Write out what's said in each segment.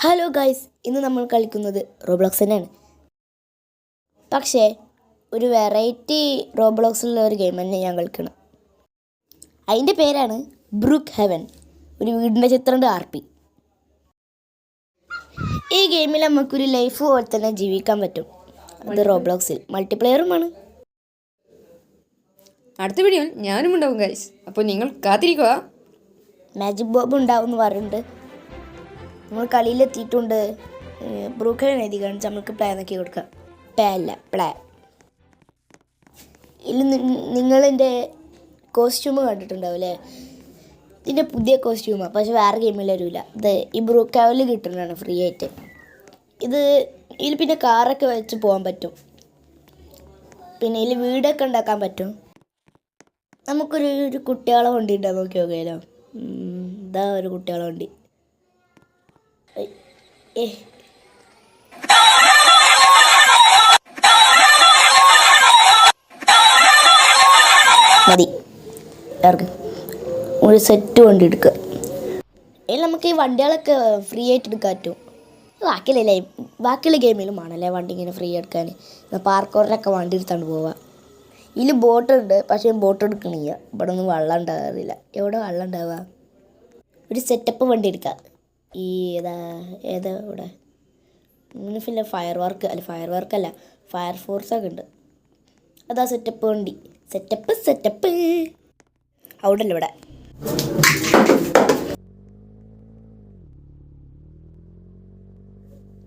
Hello guys, ഇന്ന് നമ്മൾ കളിക്കുന്നത് റോബ്ലോക്സ് തന്നെയാണ്. പക്ഷേ ഒരു വെറൈറ്റി റോബ്ലോക്സിലുള്ള ഒരു ഗെയിം തന്നെ ഞാൻ കളിക്കണം. അതിൻ്റെ പേരാണ് ബ്രൂക്ക് ഹെവൻ. ഒരു വീടിൻ്റെ ചിത്രമുണ്ട് RP. ഈ ഗെയിമിൽ നമുക്കൊരു ലൈഫ് പോലെ തന്നെ ജീവിക്കാൻ പറ്റും. അത് റോബ്ലോക്സിൽ മൾട്ടിപ്ലെയറുമാണ്. അടുത്ത വീഡിയോയിൽ ഞാനും ഉണ്ടാവും ഗൈസ്, അപ്പോൾ നിങ്ങൾ കാത്തിരിക്കുക. മാജിക് ബോബ് ഉണ്ടാവും എന്ന് പറയുന്നുണ്ട്. നമ്മൾ കളിയിലെത്തിയിട്ടുണ്ട്. ബ്രൂക്ക് ഹെവൻ എഴുതി കാണിച്ച് നമുക്ക് പ്ലേ നോക്കി കൊടുക്കാം. പ്ലേ. ഇതിൽ നിങ്ങളെൻ്റെ കോസ്റ്റ്യൂം കണ്ടിട്ടുണ്ടാവും അല്ലേ? ഇതിൻ്റെ പുതിയ കോസ്റ്റ്യൂമാണ്, പക്ഷെ വേറെ ഗെയിമിൽ വരില്ല. ഇത് ഈ ബ്രൂക്ക് ഹെവനിൽ കിട്ടുന്നതാണ് ഫ്രീ ആയിട്ട്. ഇതിൽ പിന്നെ കാറൊക്കെ വെച്ച് പോകാൻ പറ്റും. പിന്നെ ഇതിൽ വീടൊക്കെ ഉണ്ടാക്കാൻ പറ്റും. നമുക്കൊരു കുട്ടികളെ വണ്ടി ഉണ്ടാകും, നോക്കി നോക്കിയാലോ. ഇതാ ഒരു കുട്ടികളെ വണ്ടി. മതി, ഒരു സെറ്റ് വണ്ടി എടുക്കുക. അതിൽ നമുക്ക് ഈ വണ്ടികളൊക്കെ ഫ്രീ ആയിട്ട് എടുക്കാൻ പറ്റും. ബാക്കിയുള്ള ഗെയിമിലും ആണല്ലേ വണ്ടി ഇങ്ങനെ ഫ്രീ എടുക്കാൻ. പാർക്കോറിലൊക്കെ വണ്ടി എടുത്താണ്ട് പോവാം. ഇതിൽ ബോട്ടുണ്ട്, പക്ഷേ ബോട്ട് എടുക്കണില്ല. ഇവിടെ ഒന്നും വെള്ളം ഉണ്ടാകാറില്ല. എവിടെ വെള്ളം ഉണ്ടാവുക? ഒരു സെറ്റപ്പ് വണ്ടി എടുക്കുക. ഈ ഏതാ ഇവിടെ പിന്നെ ഫയർ വർക്കല്ല, ഫയർഫോഴ്സൊക്കെ ഉണ്ട്. അതാ സെറ്റപ്പ് വണ്ടി. സെറ്റപ്പ് അവിടെ അല്ല, ഇവിടെ.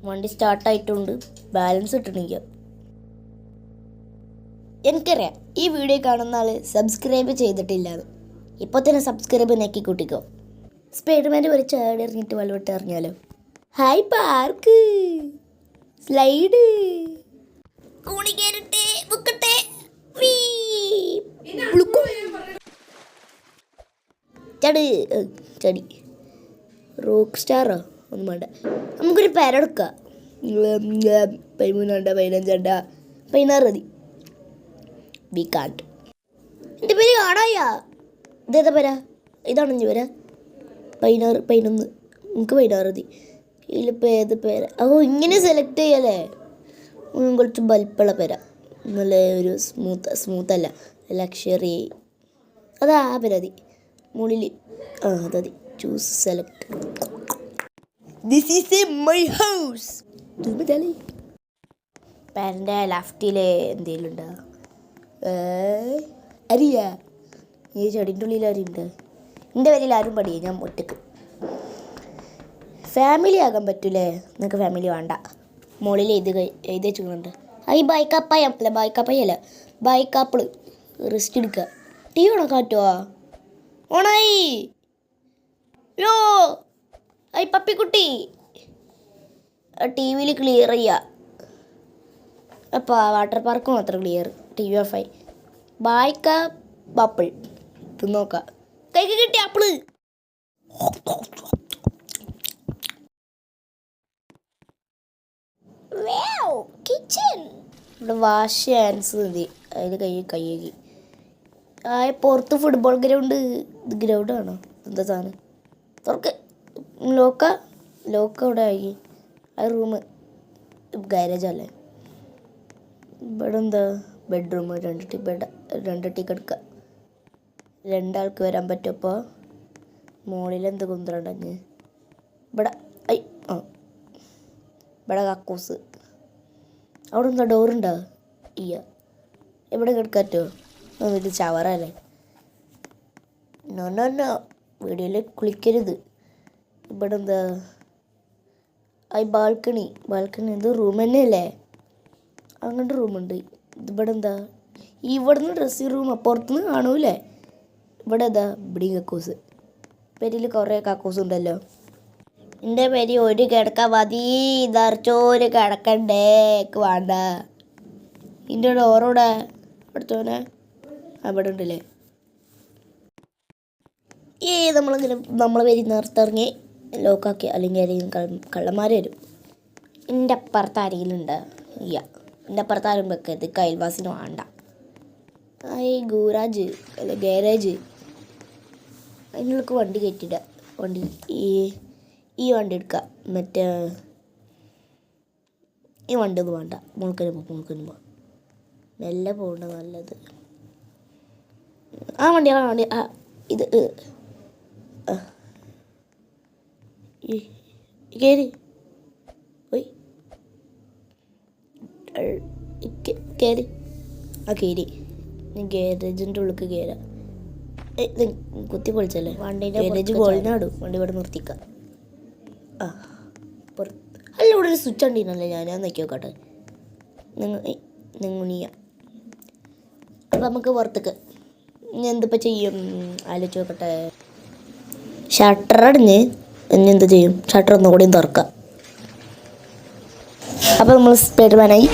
വണ്ടി സ്റ്റാർട്ടായിട്ടുണ്ട്. ബാലൻസ് കിട്ടണില്ല. എനിക്കറിയാം ഈ വീഡിയോ കാണുന്ന ആൾ സബ്സ്ക്രൈബ് ചെയ്തിട്ടില്ലാന്ന്. ഇപ്പോൾ തന്നെ സബ്സ്ക്രൈബ് നെക്കി കൂട്ടിക്കോ. സ്പൈഡർമാൻ്റെ ഒരു ചാടി ഇറങ്ങിയിട്ട് വലവിട്ട് എറിഞ്ഞാലോ. ഹായ് പാർക്ക്, സ്ലൈഡ്, ചടി റോക്ക് സ്റ്റാറോ ഒന്നും വേണ്ട. നമുക്കൊരു പേരെടുക്കാം. 13 15 16 മതി. വി കാണ്ട്. എൻ്റെ പേര് കാണായാ. ഇതേതാ പേരാ? ഇതാണ് എൻ്റെ പേരാ. 11 നമുക്ക് 16 മതി. ഇതിലിപ്പോൾ ഏത് പേരാ? ഇങ്ങനെ സെലക്ട് ചെയ്യല്ലേ. കുറച്ച് ബൽപ്പുള്ള പേരാ. നല്ല ഒരു സ്മൂത്തല്ല, ലക്ഷറി. അതാ ആ പേരാ മതി. മുകളിൽ അതതി. Choose select. This is my house. പേരൻ്റെ ലെഫ്റ്റിൽ എന്തെങ്കിലും ഉണ്ടോ? അറിയാ ഈ ചെടിൻ്റെ ഉള്ളിൽ ആരുണ്ട്? എൻ്റെ പേരിൽ ആരും പടിയേ, ഞാൻ ഒറ്റക്ക്. ഫാമിലി ആകാൻ പറ്റൂലേ? നിങ്ങൾക്ക് ഫാമിലി വേണ്ട. മുകളിൽ എഴുതി വെച്ചിട്ടുണ്ട്. ഈ ബൈക്കാപ്പിള് റെസ്റ്റ് എടുക്കുക. TV ഓണാക്കാൻ പറ്റുമോ? ഓണായി. യോ ഐ പപ്പിക്കുട്ടി. TV ക്ലിയർ ചെയ്യുക. അപ്പോൾ വാട്ടർ പാർക്ക് മാത്രം ക്ലിയർ. TV ഓഫായി. ബൈക്കാപ്പിൾ നോക്കാം. കൈക്ക് കിട്ടി ആപ്പിള്. കിച്ചൺ. ഇവിടെ വാഷ് ഹാൻഡ്സ് മതി. അതിൽ കൈകി. പുറത്ത് ഫുട്ബോൾ ഗ്രൗണ്ട്. ഇത് ഗ്രൗണ്ടാണോ? എന്താ സാധനം? തുറക്ക്. ലോക്ക അവിടെ ആയി. ആ റൂം ഗാരേജല്ലേ. ഇവിടെ എന്താ? ബെഡ്റൂം. 2 ടീ കിടക്കുക. 2 ആൾക്ക് വരാൻ പറ്റും. അപ്പോൾ മുകളിലെന്ത് കുന്തറുണ്ടെങ്കിൽ ഇവിടെ ഇവിടെ കക്കൂസ്. അവിടെ എന്താ ഡോറുണ്ടോ? എവിടെ കിടക്കാൻ പറ്റുമോ? ഇത് ചവറല്ലേ. നോ വീഡിയോയിൽ കുളിക്കരുത്. ഇവിടെ എന്താ? ബാൽക്കണി. ഇത് റൂം തന്നെയല്ലേ? അങ്ങോട്ട് റൂമുണ്ട്. ഇതിവിടെ എന്താ? ഇവിടുന്ന് ഡ്രസ്സിങ് റൂം. പുറത്തുനിന്ന് കാണൂലേ? ഇവിടെ ഇവിടെയും കക്കൂസ്. പെരിയിൽ കുറേ കക്കൂസ് ഉണ്ടല്ലോ. എൻ്റെ പേര് ഒരു കിടക്ക മതി. ഇതറിച്ചോര് കിടക്കണ്ടേ? വേണ്ട. ഇതിൻ്റെ ഡോറോടെ അടുത്തോനെ അവിടെ ഉണ്ടല്ലേ. നമ്മളെ പേര് നേർത്തിറങ്ങി ലോക്കാക്കി, അല്ലെങ്കിൽ ആരെങ്കിലും കള്ളന്മാർ വരും. എൻ്റെ അപ്പുറത്ത് ആരെങ്കിലും എൻ്റെ അപ്പുറത്ത് ആരും വെക്കരുത്. അയൽവാസിന് വേണ്ട. ഗാരേജ്. അതിനുള്ളിൽ വണ്ടി കയറ്റിയിടുക. വണ്ടി ഈ വണ്ടി എടുക്കാം. മറ്റേ ഈ വണ്ടി ഒന്നും വേണ്ട. മുൾക്കനുമ്പോ മെല്ലെ പോകണ്ട നല്ലത്. ആ വണ്ടി ഇത് കയറി പോയി കയറി കയറി. ഞാൻ ഗാരേജിൻ്റെ ഉള്ളിൽ കയറാം. കുത്തി പൊളിച്ചല്ലേ വണ്ടീൻ്റെ ഗാരേജ് പൊളിഞ്ഞാടും. വണ്ടി ഇവിടെ നിർത്തിക്കാം. അല്ല ഇവിടെ ഒരു സ്വിച്ച് ഉണ്ടീനല്ലേ. ഞാൻ നോക്കി നോക്കട്ടെ. നിങ്ങുണിയ അപ്പം നമുക്ക് പുറത്തേക്ക് ഇനി എന്തിപ്പോൾ ചെയ്യും ആലോചിച്ച് നോക്കട്ടെ. ഷട്ടർ അടിഞ്ഞ് ഇനി എന്ത് ചെയ്യും? ഷട്ടർ ഒന്നുകൂടിയും തുറക്കാം. അപ്പം നമ്മൾ സ്പൈഡർമാനായി.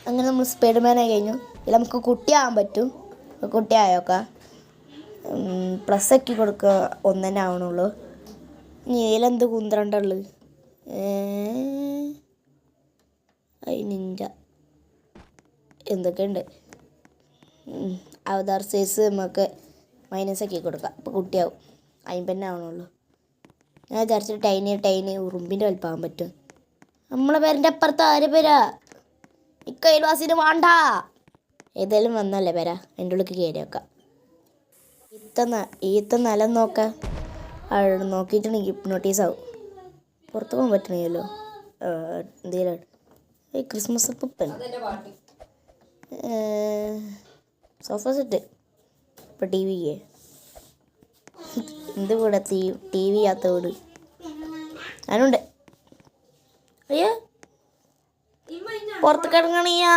അങ്ങനെ നമ്മൾ സ്പൈഡർമാനായി കഴിഞ്ഞു. ഇതിൽ നമുക്ക് കുട്ടിയാകാൻ പറ്റും. കുട്ടിയായോക്കാം. പ്ലസ് ആക്കി കൊടുക്കുക. ഒന്നെ ആവണുള്ളൂ. ഇനി ഇതിലെന്ത് കുന്ത്രണ്ടുള്ളു? നിഞ്ച എന്തൊക്കെയുണ്ട്. അവതാർ സൈസ് നമുക്ക് മൈനസാക്കി കൊടുക്കാം. അപ്പോൾ കുട്ടിയാവും. അതിന് ആവണുള്ളൂ. ഞാൻ വിചാരിച്ചിട്ട് ടൈനി ഉറുമ്പിൻ്റെ വലിപ്പാകാൻ പറ്റും. നമ്മളെ പേരൻ്റെ അപ്പുറത്ത് ആര് പേരാ? ഇക്കയൽവാസിന് വേണ്ട. ഏതായാലും വന്നല്ലേ പേരാ. എൻ്റെ ഉള്ളിൽ കയറി വെക്കാം. ഈത്ത നിലം നോക്കാം. നോക്കിയിട്ടുണ്ടെങ്കിൽ ഹിപ്നോട്ടീസ് ആവും. പുറത്ത് പോകാൻ പറ്റണില്ലല്ലോ. എന്തെങ്കിലും ക്രിസ്മസ് അപ്പൻ സോഫ സെറ്റ്. ഇപ്പോൾ ടി വിക്ക് എന്ത് വീടാ? ടി വി ആത്ത വീട്. ഞാനുണ്ട്. അയ്യോ പുറത്ത് കിടങ്ങണിയാ.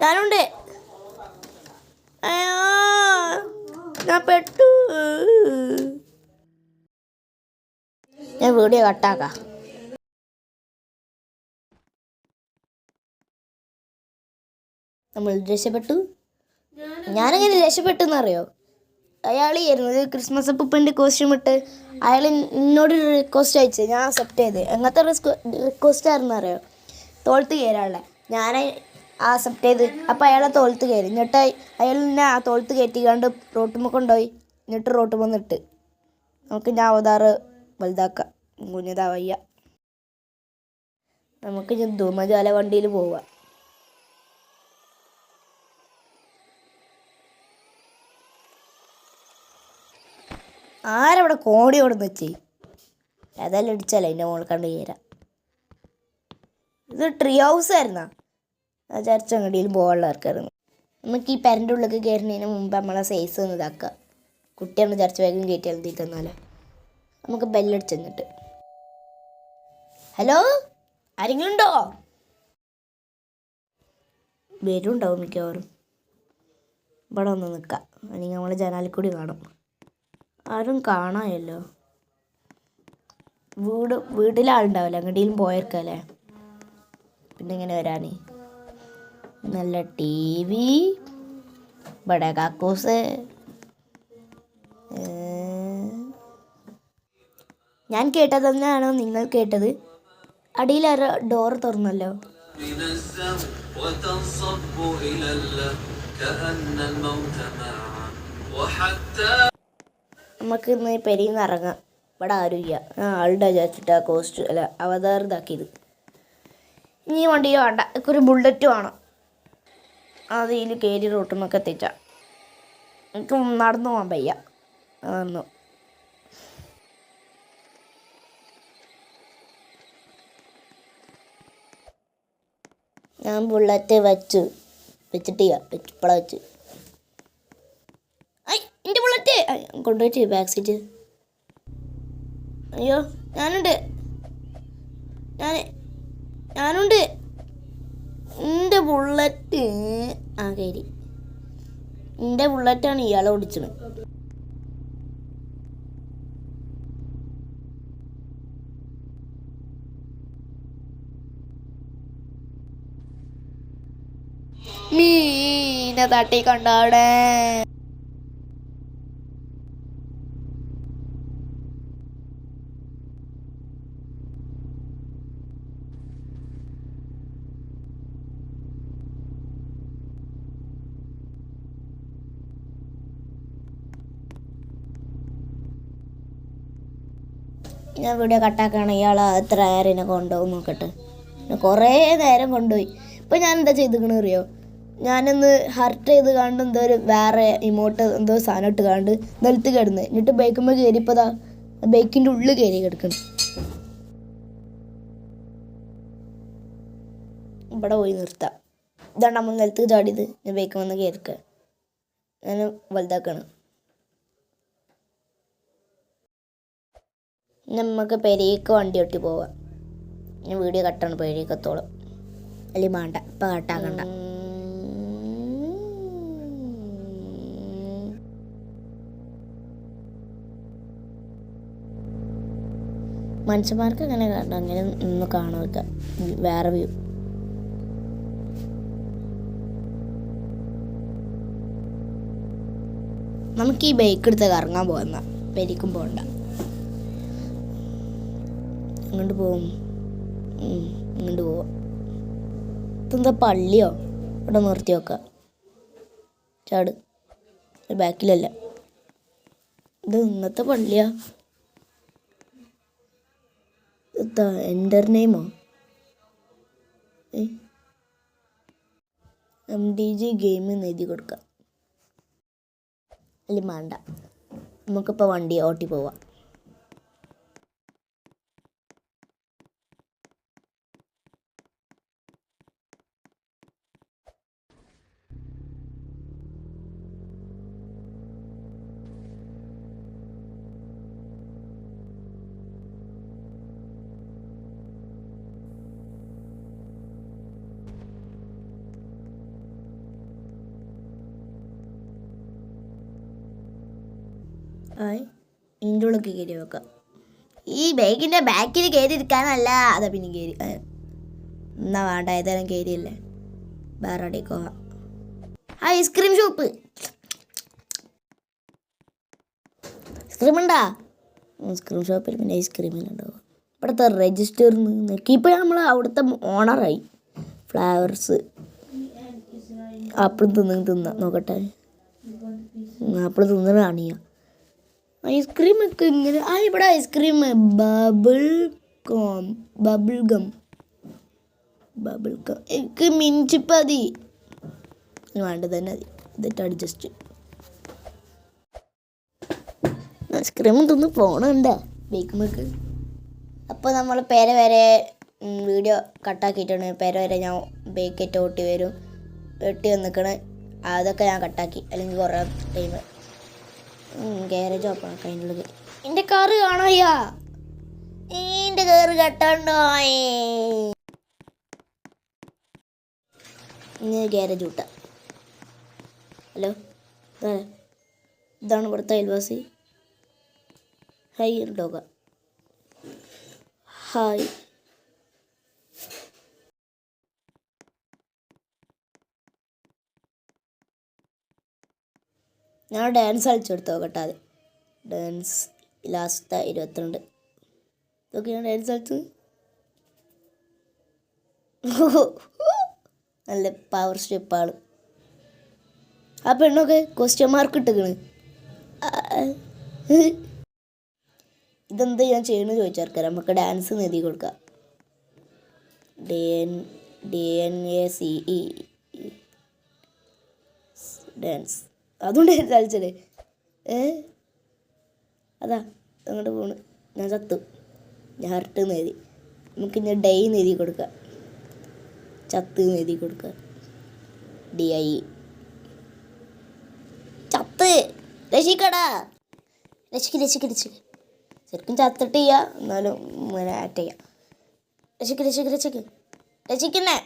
ഞാനുണ്ട്. അയ്യോ ഞാൻ പെട്ടു. ഞാൻ വീഡിയോ കട്ടാക്കാം. നമ്മൾ രക്ഷപ്പെട്ടു. ഞാനെങ്ങനെ രക്ഷപ്പെട്ടെന്നറിയോ? അയാൾ ചെയ്യുന്നത് ക്രിസ്മസ് അപ്പൂപ്പൻ്റെ കോസ്റ്റ്യൂം ഇട്ട് അയാൾ എന്നോടൊരു റിക്വസ്റ്റ് അയച്ചു. ഞാൻ അക്സെപ്റ്റ് ചെയ്ത്. എങ്ങനത്തെ റിക്വസ്റ്റ് ആയിരുന്നു അറിയോ? തോളത്ത് കയറാനുള്ള. ഞാൻ അക്സെപ്റ്റ് ചെയ്ത്. അപ്പോൾ അയാളെ തോളത്ത് കയറി. എന്നിട്ട് അയാൾ എന്നെ ആ തോളത്ത് കയറ്റിക്കാണ്ട് റോട്ടുമ്മ കൊണ്ടുപോയി. എന്നിട്ട് റോട്ടുമ്മ നിട്ട് നമുക്ക് ഞാൻ അവതാറ് വലുതാക്കാം. കുഞ്ഞതാ വയ്യ. നമുക്ക് ഞാൻ ധൂമജാല വണ്ടിയിൽ പോവാം. ആരവിടെ കോടി ഓടുന്ന വെച്ചേ? ഏതായാലും ഇടിച്ചാലേ എൻ്റെ മോൾ കണ്ട് കയറാം. ഇത് ട്രീ ഹൗസ് ആയിരുന്നാ? വിചാരിച്ച എങ്ങടെയും പോകാനുള്ള ആൾക്കായിരുന്നു. നമുക്ക് ഈ പെരൻ്റെ ഉള്ളിലേക്ക് കയറുന്നതിന് മുമ്പ് നമ്മളെ സൈസ് ഒന്ന് ഇതാക്കാം. കുട്ടിയാണ് വിചാരിച്ച് വേഗം കയറ്റി എഴുതി തന്നാലോ. നമുക്ക് ബെല്ലടിച്ച് തന്നിട്ട്. ഹലോ, ആരെങ്കിലും ഉണ്ടോ? വരുണ്ടാവും മിക്കവാറും. ഇവിടെ ഒന്ന് നിൽക്കാം. അല്ലെങ്കിൽ നമ്മൾ ജനാലിൽ കൂടി കാണും. ആരും കാണാമല്ലോ. വീട്ടിലാളുണ്ടാവില്ല. എങ്ങോട്ടെങ്കിലും പോയേക്കല്ലേ. പിന്നെ ഇങ്ങനെ വരാനേ. നല്ല ടി വി. ഇവിടെ കാക്കൂസ്. ഞാൻ കേട്ടത് തന്നെയാണോ നിങ്ങൾ കേട്ടത്? അടിയിൽ ആരോ ഡോർ തുറന്നല്ലോ. നമുക്ക് ഇന്ന് പെരിയിൽ നിന്ന് ഇറങ്ങാം. ഇവിടെ ആരുമില്ല. ആളുടെ വിചാരിച്ചിട്ട് ആ കോസ്റ്റ് അല്ല അവതാർ ഇതാക്കിയത്. ഇനി വണ്ടിയിൽ വേണ്ട. ഒരു ബുള്ളറ്റ് വേണം. അതിൽ കയറി റോട്ടുമൊക്കെ എത്തിച്ചാൽ എനിക്ക് നടന്നു പോകാൻ വയ്യ. നടന്നു. ഞാൻ ബുള്ളറ്റ് വെച്ചിട്ടില്ല. ഇപ്പോഴാണ് വെച്ച്. എൻ്റെ ബുള്ളറ്റ് കൊണ്ടുപോയിട്ട് ബാക്ക് സീറ്റ്. അയ്യോ ഞാനുണ്ട്. എൻ്റെ ബുള്ളറ്റ് കയറി. എൻ്റെ ബുള്ളറ്റാണ് ഇയാളെ ഓടിച്ചത്. മീനെ തട്ടിക്കൊണ്ടോടെ. ഞാൻ വീഡിയോ കട്ടാക്കുകയാണ്. ഇയാൾ എത്ര നേരം എന്നെ കൊണ്ടുപോകും നോക്കട്ടെ. കുറേ നേരം കൊണ്ടുപോയി. ഇപ്പം ഞാൻ എന്താ ചെയ്തിക്കണെന്ന് അറിയോ? ഞാനൊന്ന് ഹർട്ട് ചെയ്ത് കണ്ട് എന്തോ ഒരു വേറെ ഇമോട്ട് എന്തോ സാധനം ഇട്ട് കണ്ട് നിലത്ത് കിടന്ന് എന്നിട്ട് ബൈക്കുമ്പോൾ കയറിയപ്പോതാ ബൈക്കിൻ്റെ ഉള്ളിൽ കയറി കിടക്കണം. ഇവിടെ പോയി നിർത്താം. ഇതാണ് നമ്മൾ നിലത്ത് ചാടിയത്. ഞാൻ ബൈക്ക് വന്ന് കയറിക്കുക. ഞാൻ വലുതാക്കണം. നമുക്ക് പെരേക്ക് വണ്ടി ഒട്ടി പോവാം. ഞാൻ വീഡിയോ കട്ടാണ് പെരേക്കത്തോളം. അല്ലെങ്കിൽ വേണ്ട, ഇപ്പം കട്ടാക്കണ്ട. മനുഷ്യന്മാർക്ക് അങ്ങനെ കാണാം, അങ്ങനെ ഒന്ന് കാണാൻ വേറെ വ്യൂ. നമുക്ക് ഈ ബൈക്ക് എടുത്ത് കറങ്ങാൻ പോകുന്ന പെരിക്കും പോകണ്ട. ഇങ്ങോട്ട് പോവും, ഇങ്ങോട്ട് പോവാം. ഇതെന്താ പള്ളിയോ? ഇവിടെ നിർത്തി വെക്കാം. ചാട്, ബാക്കിലല്ല. ഇത് ഇന്നത്തെ പള്ളിയാ? എന്താ എൻ്റർ നെയിമോ? MDG ഗെയിം എന്ന് എഴുതി കൊടുക്കാം. അല്ലെങ്കിൽ വേണ്ട, നമുക്കിപ്പോൾ വണ്ടി ഓട്ടി പോവാം. ഇതിൻ്റെ ഉള്ളിൽ കയറി വെക്കാം. ഈ ബൈക്കിൻ്റെ ബാക്കിൽ കയറി ഇരിക്കാനല്ല. അതാ പിന്നെ കയറി. എന്നാ വേണ്ട, ഏതായാലും കയറിയല്ലേ, വേറെ എവിടേക്ക് പോവാം. Ice cream shop. ഐസ്ക്രീം ഉണ്ടാ? ഐസ്ക്രീം ഷോപ്പിൽ പിന്നെ ഐസ്ക്രീമിൽ ഉണ്ടാവുക. ഇവിടുത്തെ രജിസ്റ്ററിൽ നിന്ന് ഇപ്പോൾ നമ്മൾ അവിടുത്തെ ഓണറായി. ഫ്ലവേഴ്സ് ആപ്പിൾ തിന്നാ നോക്കട്ടെ. ആപ്പിൾ തിന്നണ കാണിയാ. ഐസ്ക്രീം ഒക്കെ ഇങ്ങനെ. ഇവിടെ ഐസ്ക്രീം ബബിൾ ഗം എനിക്ക് മിഞ്ചിപ്പതി വേണ്ട തന്നെ മതി. ഇതിട്ട് അഡ്ജസ്റ്റ്. ഐസ്ക്രീം തിന്ന് പോണുണ്ടോ ബേക്കുമ്പക്ക്? അപ്പോൾ നമ്മൾ പേര വരെ വീഡിയോ കട്ടാക്കിയിട്ടാണ്. പേര വരെ ഞാൻ ബേക്കേറ്റ് ഓട്ടി വരും. വെട്ടി വന്നിക്കണേ അതൊക്കെ ഞാൻ കട്ടാക്കി. അല്ലെങ്കിൽ കുറേ ടൈം ഗാരേജ് ഓപ്പൺ ആക്കാം. അതിനുള്ളത് എൻ്റെ കാറ് കാണായ്യാ. എൻ്റെ കാറ് കട്ടാണ്ടായേ. ഇനി ഗാരേജ് വിട്ടാം. ഹലോ, ഇതാണ് ഇവിടുത്തെ അയൽവാസി. ഹായ് ഡോഗ. ഹായ്. ഞാൻ ഡാൻസ് കളിച്ചെടുത്ത് നോക്കട്ടെ. അത് ഡാൻസ് ലാസ്റ്റ് 22 ഇതൊക്കെ ഞാൻ ഡാൻസ് കളിച്ച് നല്ല പവർ സ്റ്റെപ്പാണ്. ആ പെണ്ണൊക്കെ ക്വസ്റ്റ്യൻ മാർക്ക് ഇട്ടിക്കണ്. ഇതെന്താ ഞാൻ ചെയ്യണമെന്ന് ചോദിച്ചാൽ നമുക്ക് ഡാൻസ് എഴുതി കൊടുക്കാം. DNACE dance. അതുകൊണ്ട് കളിച്ചത്. അതാ അങ്ങോട്ട് പോണ്. ഞാൻ ചത്തു. ഞാൻ ഹർട്ട് എന്ന് എഴുതി. നമുക്ക് ഇനി ഡൈ എന്ന് എഴുതി കൊടുക്കാം. ചത്ത് എന്ന് എഴുതി കൊടുക്കുക. DI. ചത്ത്. രക്ഷിക്കടാ. രക്ഷിക്ക്. ശരിക്കും ചത്തിട്ട് ചെയ്യാം, എന്നാലും ഇങ്ങനെ ആക്ട് ചെയ്യാം. രക്ഷിക്കുന്നേ.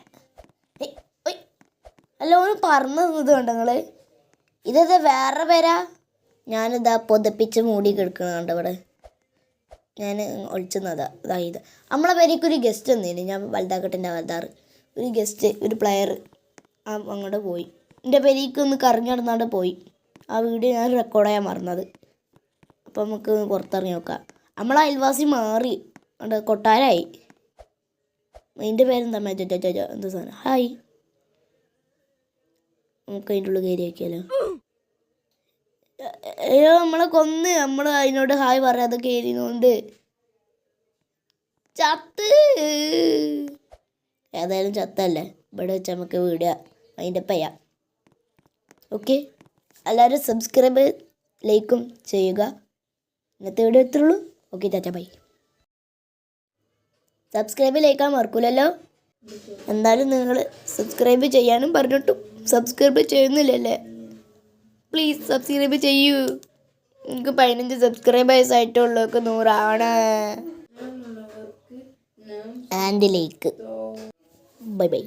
എല്ലാം പറഞ്ഞത് കണ്ടോ നിങ്ങൾ? ഇതേതാ വേറെ പേരാ? ഞാനിതാ പൊതപ്പിച്ച് മൂടി കിടക്കണുണ്ട് ഇവിടെ. ഞാൻ ഒളിച്ചെന്നതാ. ഇത് നമ്മളെ പേരേക്കൊരു ഗസ്റ്റ് വന്നില്ല. ഞാൻ വലുതാക്കട്ടെ വലുതാറ്. ഒരു ഗസ്റ്റ്, ഒരു പ്ലെയർ അങ്ങോട്ട് പോയി. എൻ്റെ പേരേക്ക് ഒന്ന് കറങ്ങി നടന്നാണ്ട് പോയി. ആ വീഡിയോ ഞാൻ റെക്കോർഡ് ചെയ്യാൻ മറന്നത്. അപ്പോൾ നമുക്ക് പുറത്തിറങ്ങി നോക്കാം. നമ്മളെ അയൽവാസി മാറി അവിടെ കൊട്ടാരായി. അതിൻ്റെ പേരെന്താ? എന്താ സാധനം? ഹായ്. നമുക്ക് അതിൻ്റെ ഉള്ളിൽ കയറി വയ്ക്കാമല്ലോ. അയ്യോ, നമ്മളെ കൊന്ന്. നമ്മൾ അതിനോട് ഹായ് പറയാതെ കയറിയതുകൊണ്ട് ചത്ത്. ഏതായാലും ചത്തല്ലേ, ഇവിടെ വെച്ച് നമുക്ക് വീഡിയോ അതിൻ്റെ ചെയ്യാം. ഓക്കെ, എല്ലാവരും സബ്സ്ക്രൈബ് ലൈക്കും ചെയ്യുക. ഇന്നത്തെ വീഡിയോ എത്തുള്ളൂ. Okay, tata bye. സബ്സ്ക്രൈബ് ലൈക്കാൻ മറക്കൂലല്ലോ. എന്തായാലും നിങ്ങൾ സബ്സ്ക്രൈബ് ചെയ്യാനും പറഞ്ഞിട്ടും സബ്സ്ക്രൈബ് ചെയ്യുന്നില്ലല്ലേ. പ്ലീസ് സബ്സ്ക്രൈബ് ചെയ്യൂ. എനിക്ക് 15 സബ്സ്ക്രൈബേഴ്സ് ആയിട്ടുള്ളൂ. 100 ആവണേ. And like. Bye by.